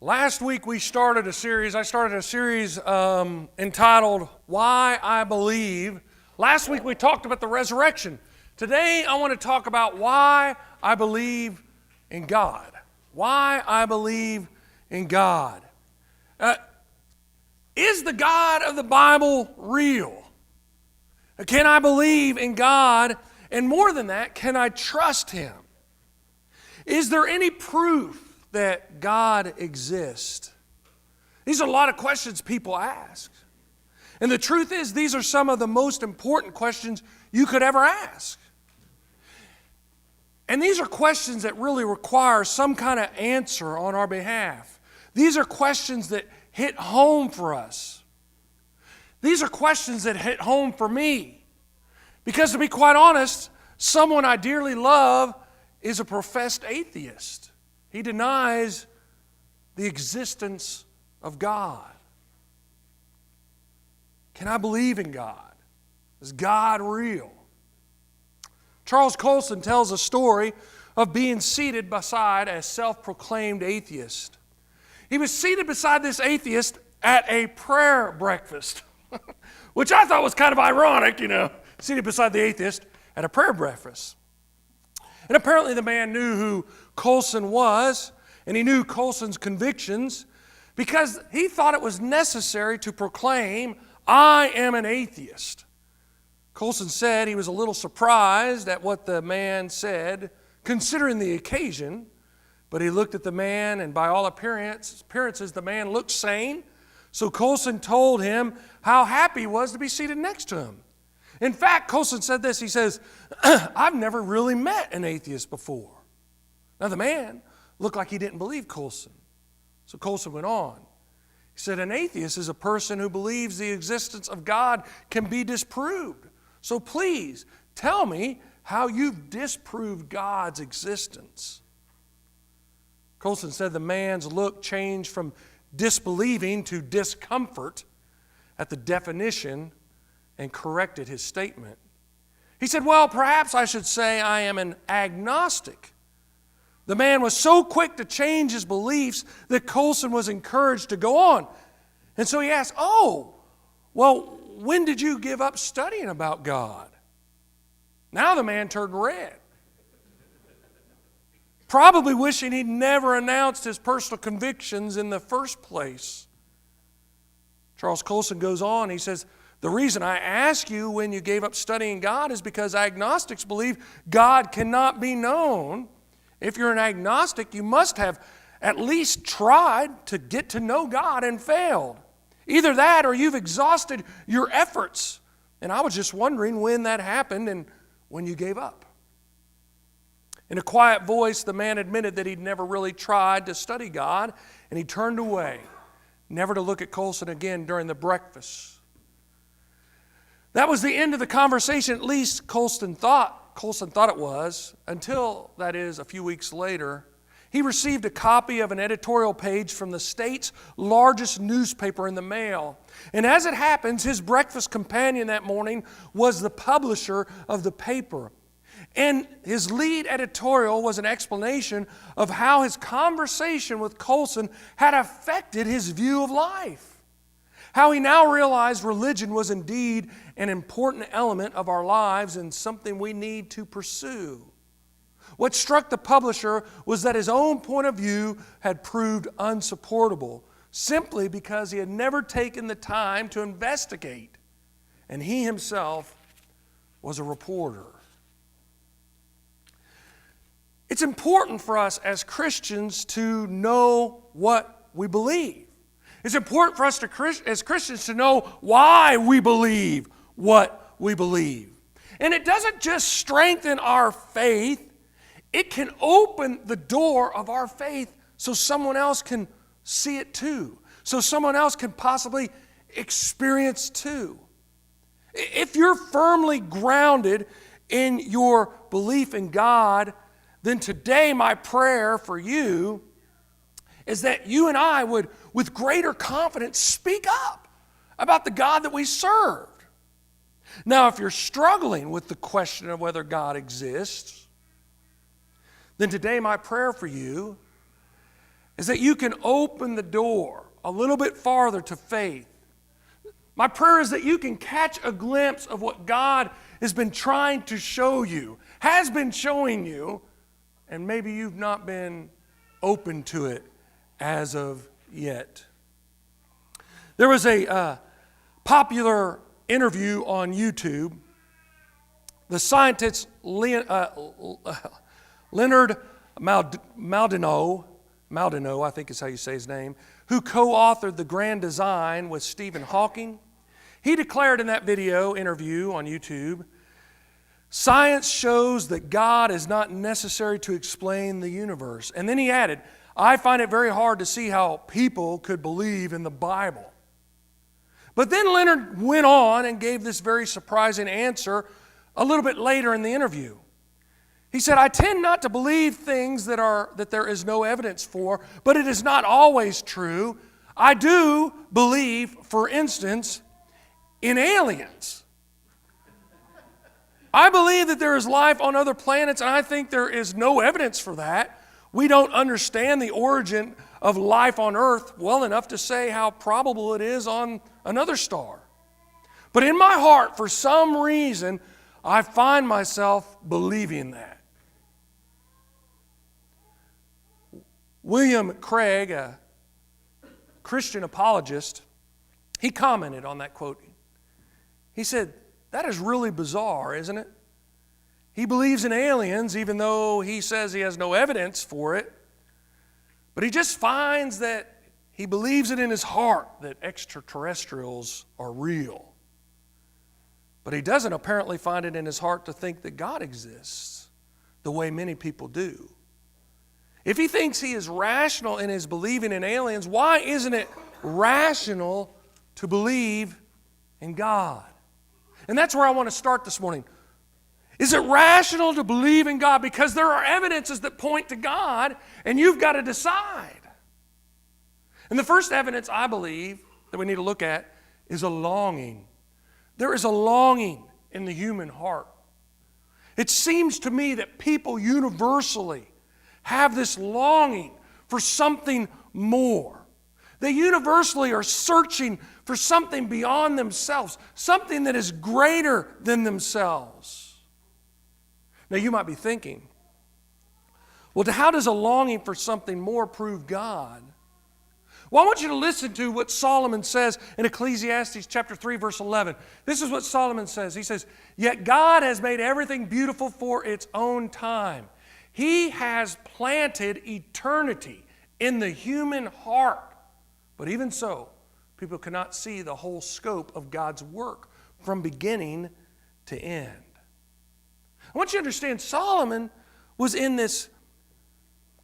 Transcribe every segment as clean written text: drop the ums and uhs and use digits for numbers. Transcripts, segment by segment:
Last week I started a series entitled Why I Believe. Last week we talked about the resurrection. Today I want to talk about why I believe in God. Why I believe in God. Is the God of the Bible real? Can I believe in God? And more than that, can I trust Him? Is there any proof that God exists? These are a lot of questions people ask. And the truth is, these are some of the most important questions you could ever ask. And these are questions that really require some kind of answer on our behalf. These are questions that hit home for us. These are questions that hit home for me. Because to be quite honest, someone I dearly love is a professed atheist. He denies the existence of God. Can I believe in God? Is God real? Charles Colson tells a story of being seated beside a self-proclaimed atheist. He was seated beside this atheist at a prayer breakfast, which I thought was kind of ironic, seated beside the atheist at a prayer breakfast. And apparently the man knew who Colson was, and he knew Colson's convictions, because he thought it was necessary to proclaim, "I am an atheist." Colson said he was a little surprised at what the man said, considering the occasion, but he looked at the man, and by all appearances, the man looked sane. So Colson told him how happy he was to be seated next to him. In fact, Colson said this, he says, "I've never really met an atheist before." Now the man looked like he didn't believe Colson. So Colson went on. He said, "An atheist is a person who believes the existence of God can be disproved. So please tell me how you've disproved God's existence." Colson said the man's look changed from disbelieving to discomfort at the definition and corrected his statement. He said, "Well, perhaps I should say I am an agnostic." The man was so quick to change his beliefs that Colson was encouraged to go on. And so he asked, "Oh, well, when did you give up studying about God?" Now the man turned red, probably wishing he'd never announced his personal convictions in the first place. Charles Colson goes on, he says, "The reason I ask you when you gave up studying God is because agnostics believe God cannot be known. If you're an agnostic, you must have at least tried to get to know God and failed. Either that or you've exhausted your efforts. And I was just wondering when that happened and when you gave up." In a quiet voice, the man admitted that he'd never really tried to study God, and he turned away, never to look at Colson again during the breakfast. That was the end of the conversation, at least Colson thought it was, until, that is, a few weeks later, he received a copy of an editorial page from the state's largest newspaper in the mail. And as it happens, his breakfast companion that morning was the publisher of the paper. And his lead editorial was an explanation of how his conversation with Colson had affected his view of life. How he now realized religion was indeed an important element of our lives and something we need to pursue. What struck the publisher was that his own point of view had proved unsupportable, simply because he had never taken the time to investigate, and he himself was a reporter. It's important for us as Christians to know what we believe. It's important for us as Christians to know why we believe what we believe. And it doesn't just strengthen our faith, it can open the door of our faith so someone else can see it too, so someone else can possibly experience too. If you're firmly grounded in your belief in God, then today my prayer for you is that you and I would, with greater confidence, speak up about the God that we serve. Now, if you're struggling with the question of whether God exists, then today my prayer for you is that you can open the door a little bit farther to faith. My prayer is that you can catch a glimpse of what God has been trying to show you, has been showing you, and maybe you've not been open to it as of yet. There was a popular interview on YouTube. The scientist Leonard Maldonado, I think is how you say his name, who co-authored The Grand Design with Stephen Hawking, he declared in that video interview on YouTube, science shows that God is not necessary to explain the universe. And then he added, I find it very hard to see how people could believe in the Bible. But then Leonard went on and gave this very surprising answer a little bit later in the interview. He said, I tend not to believe things that there is no evidence for, but it is not always true. I do believe, for instance, in aliens. I believe that there is life on other planets, and I think there is no evidence for that. We don't understand the origin of life on Earth well enough to say how probable it is on another star. But in my heart, for some reason, I find myself believing that. William Craig, a Christian apologist, he commented on that quote. He said, that is really bizarre, isn't it? He believes in aliens even though he says he has no evidence for it. But he just finds that he believes it in his heart that extraterrestrials are real. But he doesn't apparently find it in his heart to think that God exists the way many people do. If he thinks he is rational in his believing in aliens, why isn't it rational to believe in God? And that's where I want to start this morning. Is it rational to believe in God? Because there are evidences that point to God, and you've got to decide. And the first evidence, I believe, that we need to look at is a longing. There is a longing in the human heart. It seems to me that people universally have this longing for something more. They universally are searching for something beyond themselves, something that is greater than themselves. Now you might be thinking, well, how does a longing for something more prove God? Well, I want you to listen to what Solomon says in Ecclesiastes chapter 3, verse 11. This is what Solomon says. He says, yet God has made everything beautiful for its own time. He has planted eternity in the human heart. But even so, people cannot see the whole scope of God's work from beginning to end. I want you to understand, Solomon was in this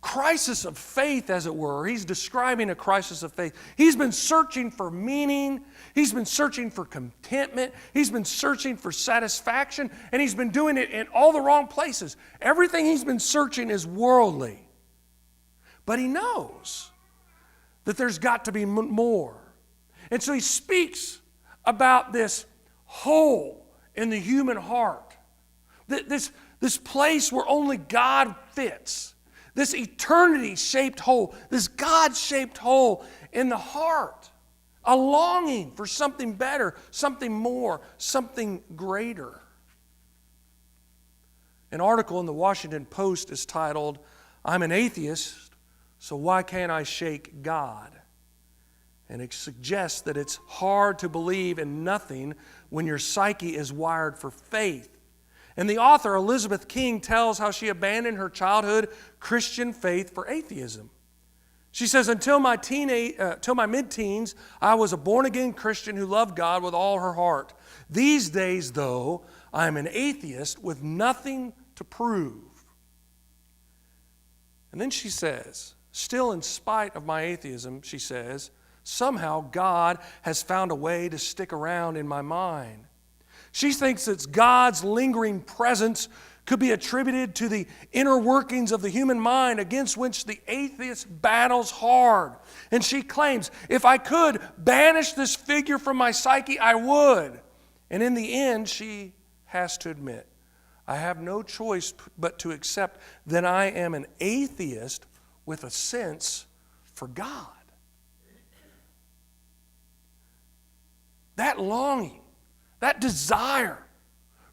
crisis of faith, as it were. He's describing a crisis of faith. He's been searching for meaning. He's been searching for contentment. He's been searching for satisfaction. And he's been doing it in all the wrong places. Everything he's been searching is worldly. But he knows that there's got to be more. And so he speaks about this hole in the human heart. This place where only God fits. This eternity-shaped hole, this God-shaped hole in the heart. A longing for something better, something more, something greater. An article in the Washington Post is titled, I'm an atheist, so why can't I shake God? And it suggests that it's hard to believe in nothing when your psyche is wired for faith. And the author, Elizabeth King, tells how she abandoned her childhood Christian faith for atheism. She says, until my mid-teens, I was a born-again Christian who loved God with all her heart. These days, though, I am an atheist with nothing to prove. And then she says, still in spite of my atheism, she says, somehow God has found a way to stick around in my mind. She thinks that God's lingering presence could be attributed to the inner workings of the human mind against which the atheist battles hard. And she claims, if I could banish this figure from my psyche, I would. And in the end, she has to admit, I have no choice but to accept that I am an atheist with a sense for God. That longing, that desire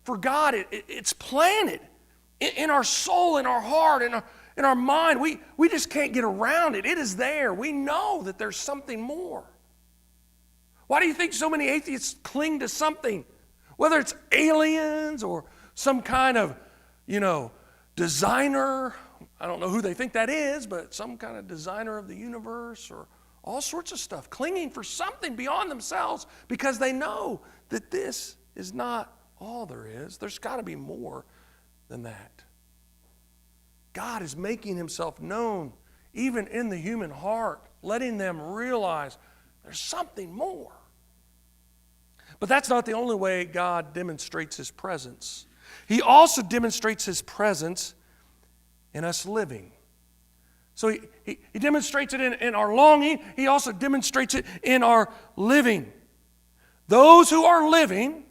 for God, it's planted in our soul, in our heart, in our mind. We just can't get around it. It is there. We know that there's something more. Why do you think so many atheists cling to something? Whether it's aliens or some kind of, designer. I don't know who they think that is, but some kind of designer of the universe or all sorts of stuff, clinging for something beyond themselves because they know that this is not all there is. There's got to be more than that. God is making himself known even in the human heart, letting them realize there's something more. But that's not the only way God demonstrates his presence. He also demonstrates his presence in us living. So he demonstrates it in our longing. He also demonstrates it in our living. Those who are living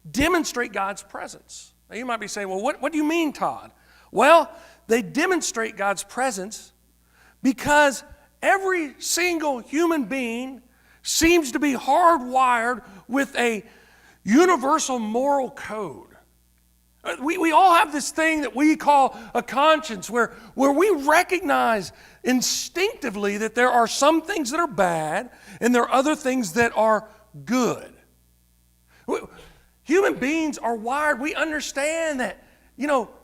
demonstrate God's presence. Now you might be saying, well, what do you mean, Todd? Well, they demonstrate God's presence because every single human being seems to be hardwired with a universal moral code. We all have this thing that we call a conscience where we recognize instinctively that there are some things that are bad and there are other things that are good. Human beings are wired. We understand that,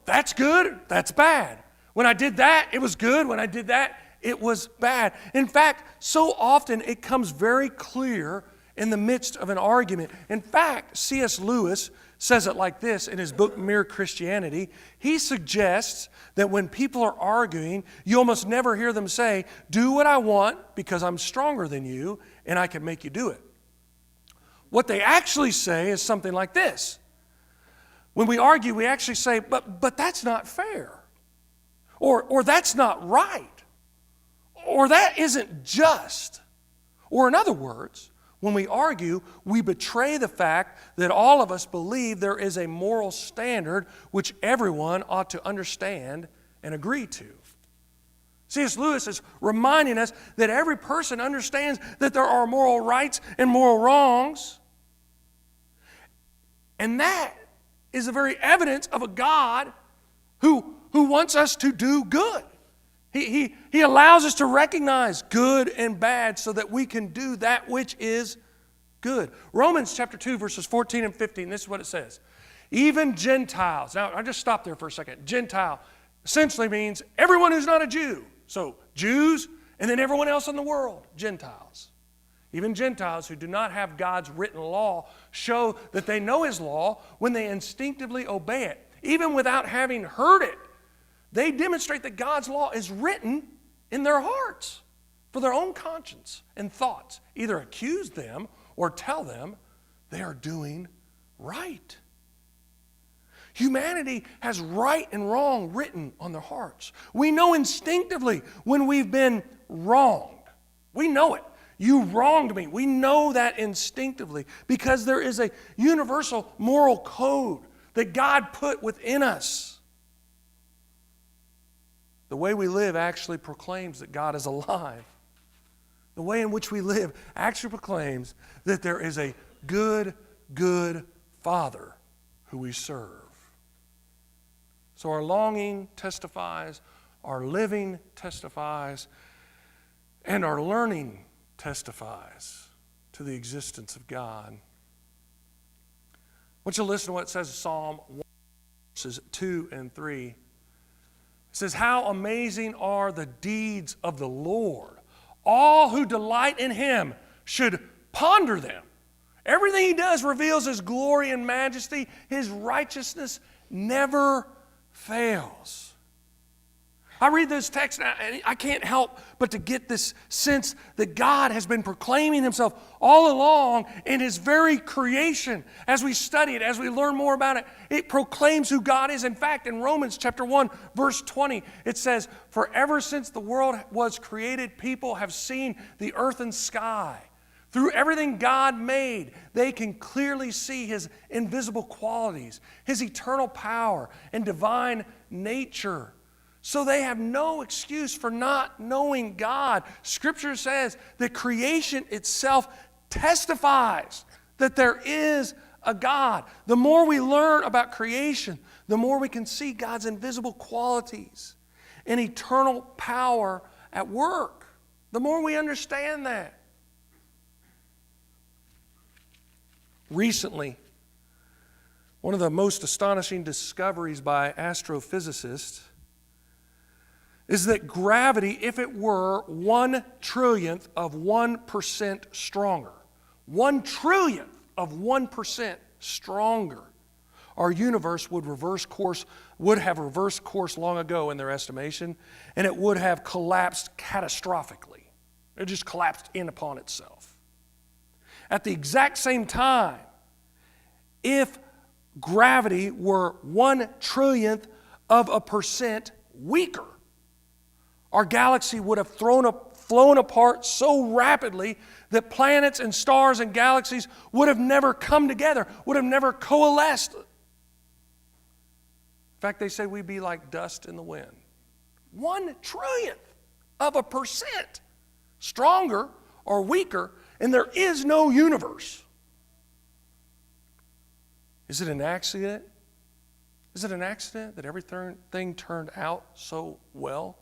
that's good, that's bad. When I did that, it was good. When I did that, it was bad. In fact, so often it comes very clear in the midst of an argument. In fact, C.S. Lewis says it like this in his book, Mere Christianity. He suggests that when people are arguing, you almost never hear them say, do what I want because I'm stronger than you and I can make you do it. What they actually say is something like this. When we argue, we actually say, but that's not fair. Or that's not right. Or that isn't just. Or in other words, when we argue, we betray the fact that all of us believe there is a moral standard which everyone ought to understand and agree to. C.S. Lewis is reminding us that every person understands that there are moral rights and moral wrongs. And that is the very evidence of a God who wants us to do good. He allows us to recognize good and bad so that we can do that which is good. Romans chapter 2, verses 14 and 15, this is what it says. Even Gentiles. Now, I'll just stop there for a second. Gentile essentially means everyone who's not a Jew. So, Jews and then everyone else in the world, Gentiles. Even Gentiles who do not have God's written law show that they know his law when they instinctively obey it, even without having heard it. They demonstrate that God's law is written in their hearts for their own conscience and thoughts. Either accuse them or tell them they are doing right. Humanity has right and wrong written on their hearts. We know instinctively when we've been wronged. We know it. You wronged me. We know that instinctively because there is a universal moral code that God put within us. The way we live actually proclaims that God is alive. The way in which we live actually proclaims that there is a good, good Father who we serve. So our longing testifies, our living testifies, and our learning testifies to the existence of God. I want you to listen to what it says in Psalm 1, verses 2 and 3. It says, how amazing are the deeds of the Lord. All who delight in him should ponder them. Everything he does reveals his glory and majesty. His righteousness never fails. I read this text and I can't help but to get this sense that God has been proclaiming himself all along in his very creation. As we study it, as we learn more about it, it proclaims who God is. In fact, in Romans chapter 1, verse 20, it says, for ever since the world was created, people have seen the earth and sky. Through everything God made, they can clearly see his invisible qualities, his eternal power and divine nature. So they have no excuse for not knowing God. Scripture says that creation itself testifies that there is a God. The more we learn about creation, the more we can see God's invisible qualities and eternal power at work. The more we understand that. Recently, one of the most astonishing discoveries by astrophysicists is that gravity, if it were 1/1,000,000th of 1% stronger, 1/1,000,000th of 1% stronger, our universe would have reversed course long ago in their estimation, and it would have collapsed catastrophically. It just collapsed in upon itself. At the exact same time, if gravity were 1/1,000,000th of a percent weaker, our galaxy would have flown apart so rapidly that planets and stars and galaxies would have never come together, would have never coalesced. In fact, they say we'd be like dust in the wind. 1/1,000,000th of a percent stronger or weaker, and there is no universe. Is it an accident? Is it an accident that everything turned out so well?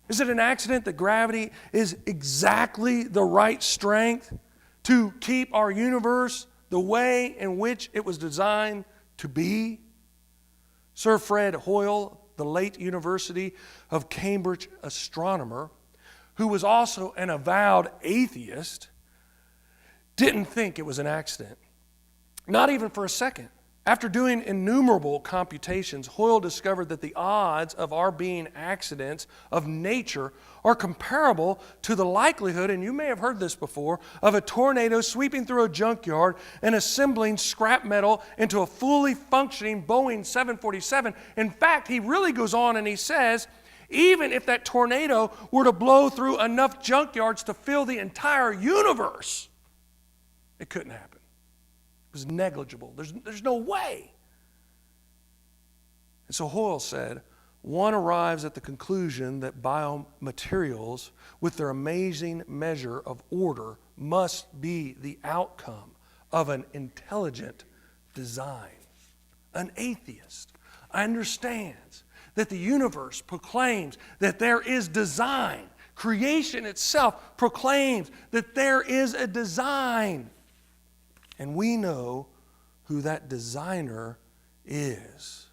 Is it an accident that gravity is exactly the right strength to keep our universe the way in which it was designed to be? Sir Fred Hoyle, the late University of Cambridge astronomer, who was also an avowed atheist, didn't think it was an accident. Not even for a second. After doing innumerable computations, Hoyle discovered that the odds of our being accidents of nature are comparable to the likelihood, and you may have heard this before, of a tornado sweeping through a junkyard and assembling scrap metal into a fully functioning Boeing 747. In fact, he really goes on and he says, even if that tornado were to blow through enough junkyards to fill the entire universe, it couldn't happen. It was negligible. There's no way. And so Hoyle said, one arrives at the conclusion that biomaterials, with their amazing measure of order, must be the outcome of an intelligent design. An atheist understands that the universe proclaims that there is design. Creation itself proclaims that there is a design. And we know who that designer is.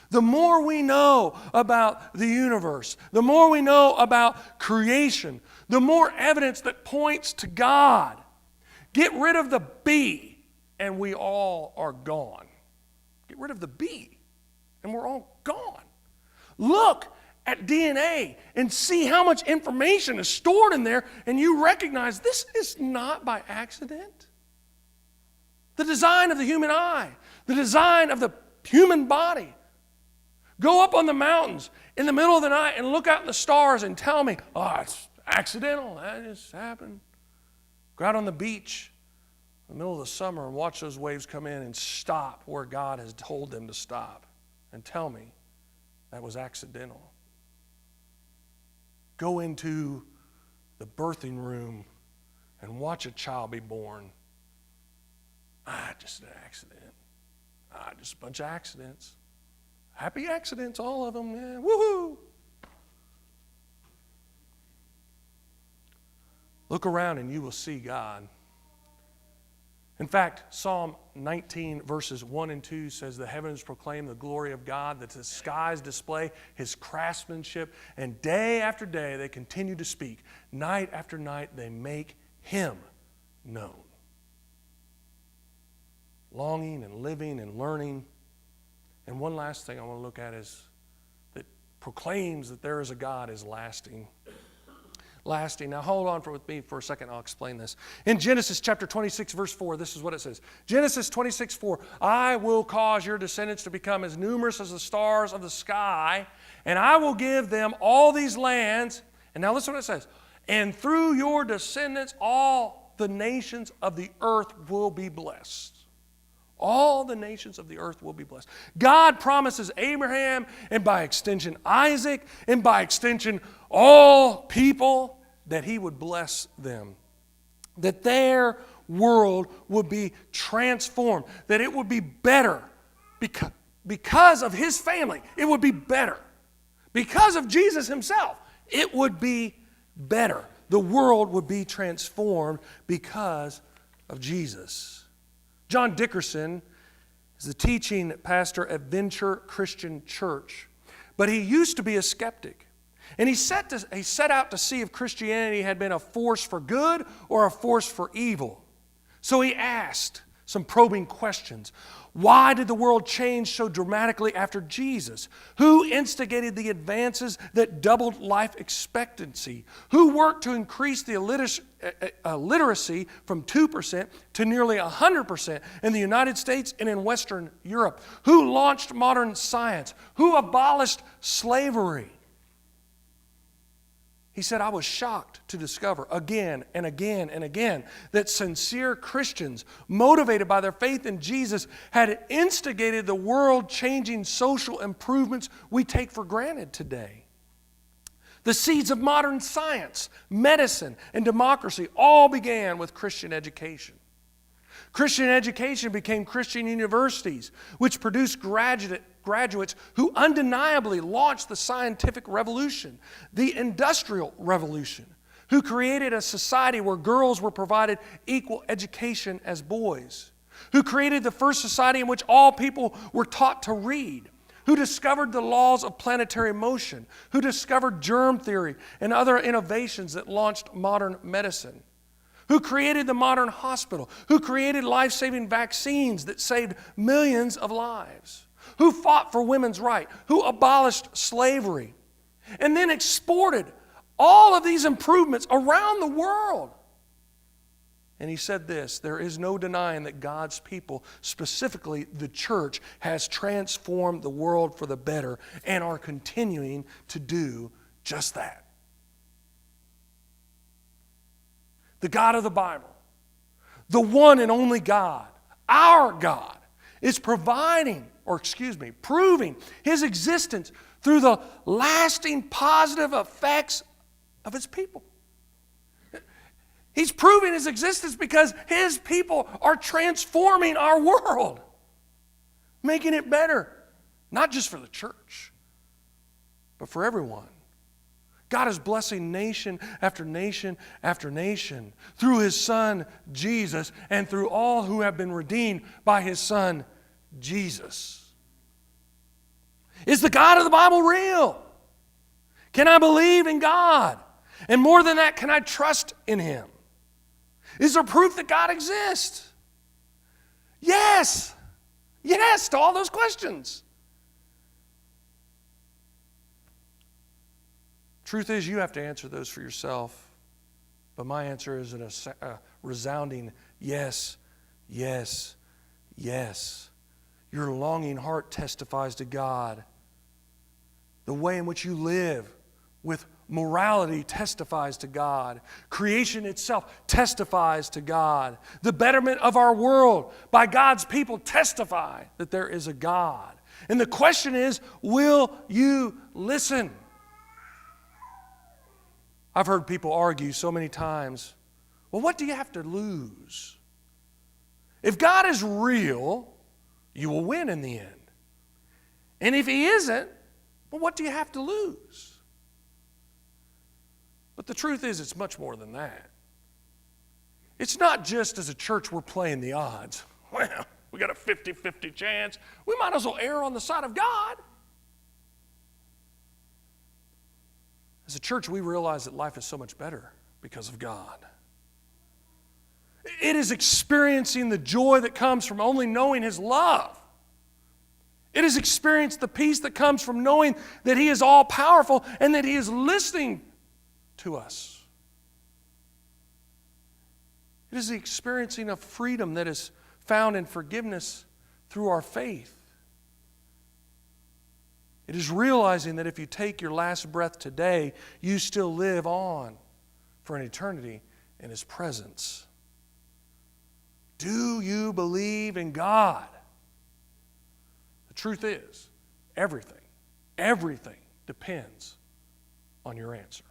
The more we know about the universe, the more we know about creation, the more evidence that points to God. Get rid of the bee, and we all are gone. Get rid of the bee, and we're all gone. Look at DNA and see how much information is stored in there, and you recognize this is not by accident. The design of the human eye, the design of the human body. Go up on the mountains in the middle of the night and look out at the stars and tell me, oh, it's accidental, that just happened. Go out on the beach in the middle of the summer and watch those waves come in and stop where God has told them to stop and tell me that was accidental. Go into the birthing room and watch a child be born. Just an accident. Just a bunch of accidents. Happy accidents, all of them. Yeah, woohoo! Look around and you will see God. In fact, Psalm 19 verses 1 and 2 says, the heavens proclaim the glory of God, that the skies display His craftsmanship, and day after day they continue to speak. Night after night they make Him known. Longing and living and learning. And one last thing I want to look at is that proclaims that there is a God is lasting. Lasting. Now hold on with me for a second. I'll explain this. In Genesis chapter 26 verse 4, this is what it says. Genesis 26:4, I will cause your descendants to become as numerous as the stars of the sky, and I will give them all these lands. And now listen to what it says. And through your descendants all the nations of the earth will be blessed. All the nations of the earth will be blessed. God promises Abraham, and by extension Isaac, and by extension all people, that he would bless them. That their world would be transformed. That it would be better because of his family. It would be better. Because of Jesus himself, it would be better. The world would be transformed because of Jesus. John Dickerson is the teaching pastor at Venture Christian Church, but he used to be a skeptic. And he set out to see if Christianity had been a force for good or a force for evil. So he asked some probing questions. Why did the world change so dramatically after Jesus? Who instigated the advances that doubled life expectancy? Who worked to increase the literacy from 2% to nearly 100% in the United States and in Western Europe? Who launched modern science? Who abolished slavery? He said, I was shocked to discover again and again and again that sincere Christians, motivated by their faith in Jesus, had instigated the world-changing social improvements we take for granted today. The seeds of modern science, medicine, and democracy all began with Christian education. Christian education became Christian universities, which produced graduates who undeniably launched the scientific revolution, the industrial revolution, who created a society where girls were provided equal education as boys, who created the first society in which all people were taught to read, who discovered the laws of planetary motion, who discovered germ theory and other innovations that launched modern medicine, who created the modern hospital, who created life-saving vaccines that saved millions of lives, who fought for women's rights, who abolished slavery, and then exported all of these improvements around the world. And he said this, there is no denying that God's people, specifically the church, has transformed the world for the better and are continuing to do just that. The God of the Bible, the one and only God, our God, is proving his existence through the lasting positive effects of his people. He's proving his existence because his people are transforming our world, making it better, not just for the church, but for everyone. God is blessing nation after nation after nation through his Son, Jesus, and through all who have been redeemed by his Son, Jesus. Is the God of the Bible real? Can I believe in God? And more than that, can I trust in him? Is there proof that God exists? Yes. Yes to all those questions. Truth is, you have to answer those for yourself. But my answer is a resounding yes, yes, yes. Your longing heart testifies to God. The way in which you live with morality testifies to God. Creation itself testifies to God. The betterment of our world by God's people testify that there is a God. And the question is, will you listen? I've heard people argue so many times, well, what do you have to lose? If God is real, you will win in the end. And if he isn't, well, what do you have to lose? But the truth is, it's much more than that. It's not just as a church we're playing the odds. Well, we got a 50-50 chance. We might as well err on the side of God. As a church, we realize that life is so much better because of God. It is experiencing the joy that comes from only knowing his love. It is experiencing the peace that comes from knowing that he is all-powerful and that he is listening to us. It is the experiencing of freedom that is found in forgiveness through our faith. It is realizing that if you take your last breath today, you still live on for an eternity in his presence. Do you believe in God? The truth is, everything depends on your answer.